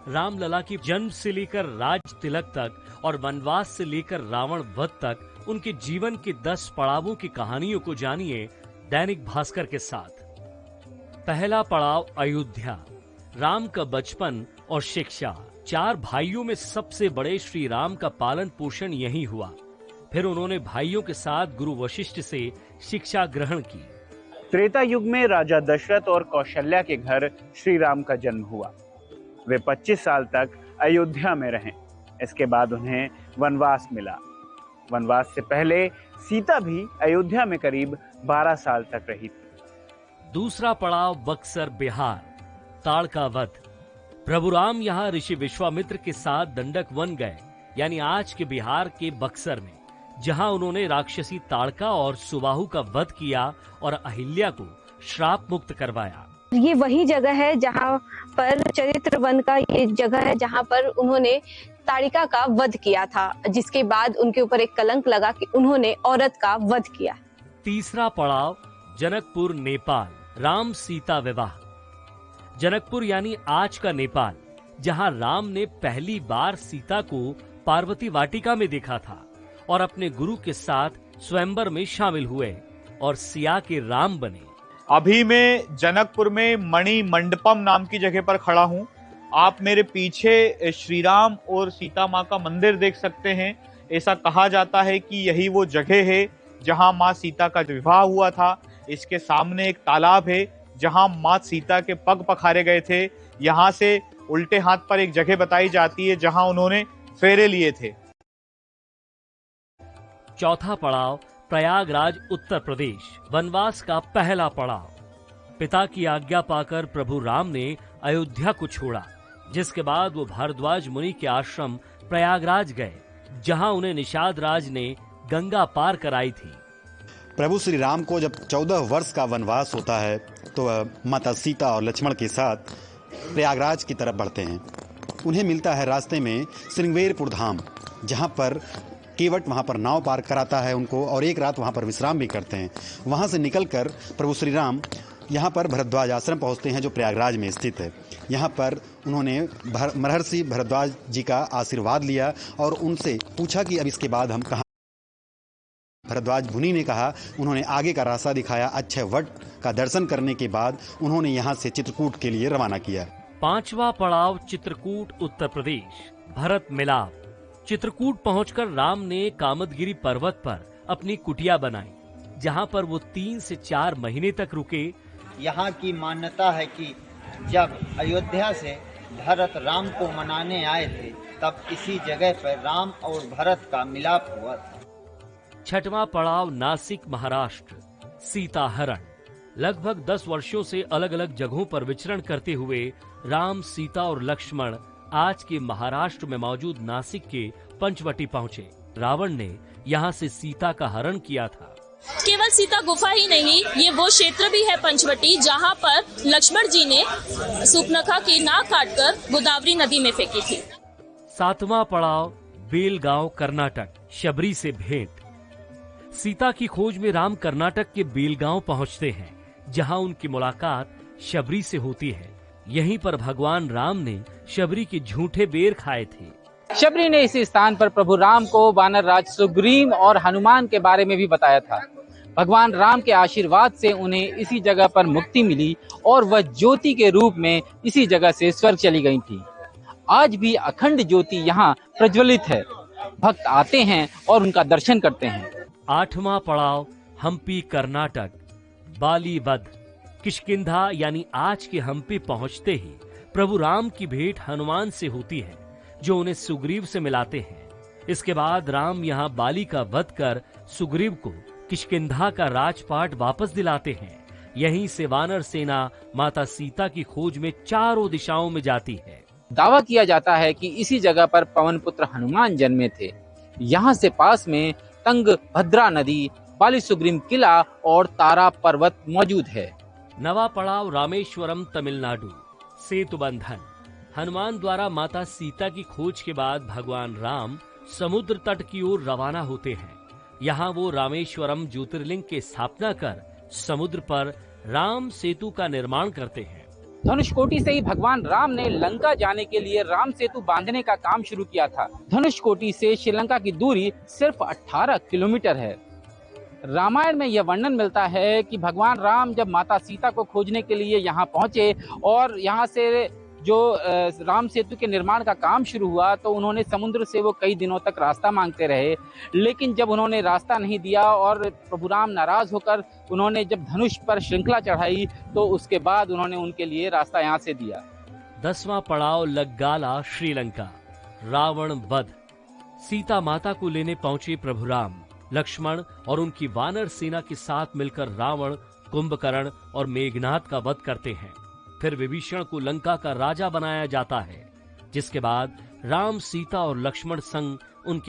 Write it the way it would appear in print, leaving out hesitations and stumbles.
रामलला की जन्म से लेकर राज तिलक तक और वनवास से लेकर रावण वध तक उनके जीवन के 10 पड़ावों की कहानियों को जानिए दैनिक भास्कर के साथ। पहला पड़ाव अयोध्या, राम का बचपन और शिक्षा। 4 भाइयों में सबसे बड़े श्री राम का पालन पोषण यहीं हुआ। फिर उन्होंने भाइयों के साथ गुरु वशिष्ठ से शिक्षा ग्रहण की। त्रेता युग में राजा दशरथ और कौशल्या के घर श्री राम का जन्म हुआ। वे 25 साल तक अयोध्या में रहे। इसके बाद उन्हें वनवास मिला। वनवास से पहले सीता भी अयोध्या में करीब 12 साल तक रही थी। दूसरा पड़ाव बक्सर, बिहार, ताड़का वध। प्रभु राम यहाँ ऋषि विश्वामित्र के साथ दंडक वन गए, यानी आज के बिहार के बक्सर में, जहां उन्होंने राक्षसी ताड़का और सुबाहु का वध किया और अहिल्या को श्राप मुक्त करवाया। ये वही जगह है जहां पर चरित्र वन का ये जगह है जहां पर उन्होंने ताड़िका का वध किया था, जिसके बाद उनके ऊपर एक कलंक लगा कि उन्होंने औरत का वध किया। तीसरा पड़ाव जनकपुर, नेपाल, राम सीता विवाह। जनकपुर यानी आज का नेपाल, जहां राम ने पहली बार सीता को पार्वती वाटिका में देखा था और अपने गुरु के साथ स्वयंवर में शामिल हुए और सिया के राम बने। अभी मैं जनकपुर में मणि मंडपम नाम की जगह पर खड़ा हूँ। आप मेरे पीछे श्री राम और सीता माँ का मंदिर देख सकते हैं। ऐसा कहा जाता है कि यही वो जगह है जहाँ माँ सीता का विवाह हुआ था। इसके सामने एक तालाब है जहाँ माँ सीता के पग पखारे गए थे। यहाँ से उल्टे हाथ पर एक जगह बताई जाती है जहाँ उन्होंने फेरे लिए थे। चौथा पड़ाव प्रयागराज, उत्तर प्रदेश, वनवास का पहला पड़ाव। पिता की आज्ञा पाकर प्रभु राम ने अयोध्या को छोड़ा, जिसके बाद वो भारद्वाज मुनि के आश्रम प्रयागराज गए, जहां उन्हें निषाद राज ने गंगा पार कराई थी। प्रभु श्री राम को जब 14 वर्ष का वनवास होता है तो वह माता सीता और लक्ष्मण के साथ प्रयागराज की तरफ बढ़ते हैं। उन्हें मिलता है रास्ते में श्रृंगेरपुर धाम, जहां पर केवट वहां पर नाव पार कराता है उनको और एक रात वहां पर विश्राम भी करते हैं। वहां से निकलकर प्रभु श्री राम यहाँ पर भरद्वाज आश्रम पहुँचते हैं, जो प्रयागराज में स्थित है। यहाँ पर उन्होंने महर्षि भरद्वाज जी का आशीर्वाद लिया और उनसे पूछा कि अब इसके बाद हम कहाँ। भरद्वाज मुनि ने कहा, उन्होंने आगे का रास्ता दिखाया। अक्षय वट का दर्शन करने के बाद उन्होंने यहाँ से चित्रकूट के लिए रवाना किया। पांचवा पड़ाव चित्रकूट, उत्तर प्रदेश, भरत मिलाप। चित्रकूट पहुंचकर राम ने कामदगिरी पर्वत पर अपनी कुटिया बनाई, जहां पर वो 3 से 4 महीने तक रुके। यहाँ की मान्यता है कि जब अयोध्या से भरत राम को मनाने आए थे, तब इसी जगह पर राम और भरत का मिलाप हुआ था। छठवां पड़ाव नासिक, महाराष्ट्र, सीता हरण। लगभग 10 वर्षों से अलग अलग जगहों पर विचरण करते हुए राम, सीता और लक्ष्मण आज के महाराष्ट्र में मौजूद नासिक के पंचवटी पहुंचे। रावण ने यहाँ से सीता का हरण किया था। केवल सीता गुफा ही नहीं, ये वो क्षेत्र भी है पंचवटी, जहाँ पर लक्ष्मण जी ने सूर्पनखा की नाक काटकर गोदावरी नदी में फेंकी थी। सातवां पड़ाव बेलगांव, कर्नाटक, शबरी से भेंट। सीता की खोज में राम कर्नाटक के बेलगांव पहुंचते हैं, जहां उनकी मुलाकात शबरी से होती है। यहीं पर भगवान राम ने शबरी के झूठे बेर खाए थे। शबरी ने इसी स्थान पर प्रभु राम को वानर राज सुग्रीव और हनुमान के बारे में भी बताया था। भगवान राम के आशीर्वाद से उन्हें इसी जगह पर मुक्ति मिली और वह ज्योति के रूप में इसी जगह से स्वर्ग चली गई थी। आज भी अखंड ज्योति यहाँ प्रज्वलित है। भक्त आते हैं और उनका दर्शन करते हैं। आठवां पड़ाव हम्पी, कर्नाटक, बाली वध। किष्किंधा यानी आज के हम्पी पहुंचते ही प्रभु राम की भेंट हनुमान से होती है, जो उन्हें सुग्रीव से मिलाते हैं। इसके बाद राम यहाँ बाली का वध कर सुग्रीव को किष्किंधा का राजपाट वापस दिलाते हैं। यहीं से वानर सेना माता सीता की खोज में चारों दिशाओं में जाती है। दावा किया जाता है कि इसी जगह पर पवन पुत्र हनुमान जन्मे थे। यहाँ से पास में तंगभद्रा नदी, बाली सुग्रीव किला और तारा पर्वत मौजूद है। नवा पड़ाव रामेश्वरम, तमिलनाडु, सेतु बंधन। हनुमान द्वारा माता सीता की खोज के बाद भगवान राम समुद्र तट की ओर रवाना होते हैं। यहाँ वो रामेश्वरम ज्योतिर्लिंग की स्थापना कर समुद्र पर राम सेतु का निर्माण करते हैं। धनुषकोटि से ही भगवान राम ने लंका जाने के लिए राम सेतु बांधने का काम शुरू किया था। धनुषकोटि से श्रीलंका की दूरी सिर्फ 18 किलोमीटर है। रामायण में यह वर्णन मिलता है कि भगवान राम जब माता सीता को खोजने के लिए यहाँ पहुंचे और यहाँ से जो राम सेतु के निर्माण का काम शुरू हुआ तो उन्होंने समुद्र से वो कई दिनों तक रास्ता मांगते रहे, लेकिन जब उन्होंने रास्ता नहीं दिया और प्रभु राम नाराज होकर उन्होंने जब धनुष पर श्रृंखला चढ़ाई तो उसके बाद उन्होंने उनके लिए रास्ता यहाँ से दिया। 10वां पड़ाव लग्गाला श्रीलंका। रावण वध। सीता माता को लेने पहुंचे प्रभु राम, लक्ष्मण और उनकी वानर सेना के साथ मिलकर रावण, कुंभकर्ण और मेघनाद का वध करते हैं। फिर विभीषण को लंका का राजा बनाया जाता है, जिसके बाद राम, सीता और लक्ष्मण संग उनके